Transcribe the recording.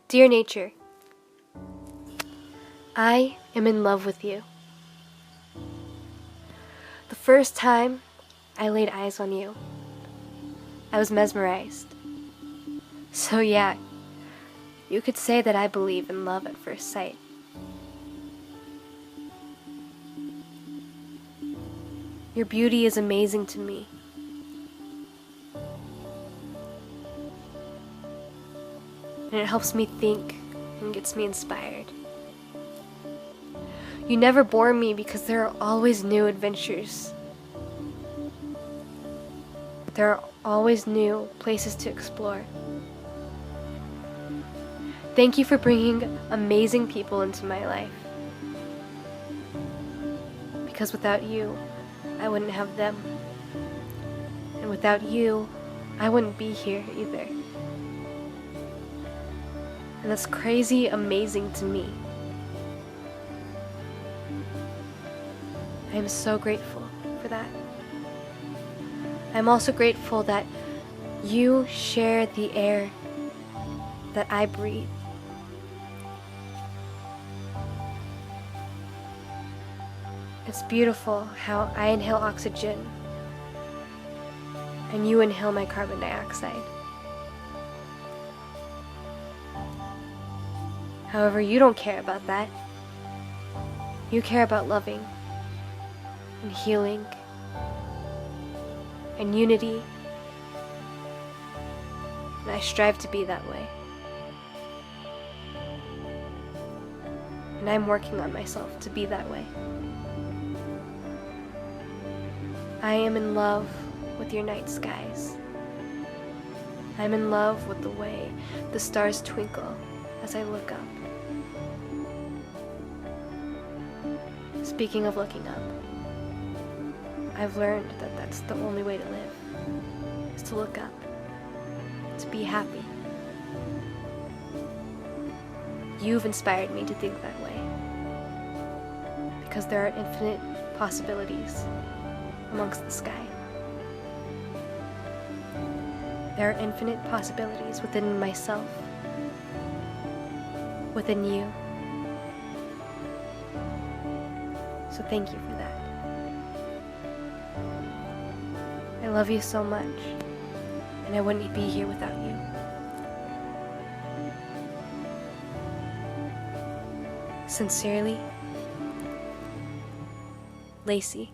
Dear nature, I am in love with you. The first time I laid eyes on you, I was mesmerized. So yeah, you could say that I believe in love at first sight. Your beauty is amazing to me. And it helps me think and gets me inspired. You never bore me because there are always new adventures. There are always new places to explore. Thank you for bringing amazing people into my life. Because without you, I wouldn't have them. And without you, I wouldn't be here either. And that's crazy amazing to me. I am so grateful for that. I'm also grateful that you share the air that I breathe. It's beautiful how I inhale oxygen and you inhale my carbon dioxide. However, you don't care about that. You care about loving and healing and unity, and I strive to be that way. And I'm working on myself to be that way. I am in love with your night skies. I'm in love with the way the stars twinkle as I look up. Speaking of looking up, I've learned that that's the only way to live, is to look up, to be happy. You've inspired me to think that way, because there are infinite possibilities amongst the sky. There are infinite possibilities within myself, within you. So thank you for that. I love you so much, and I wouldn't be here without you. Sincerely, Lacey.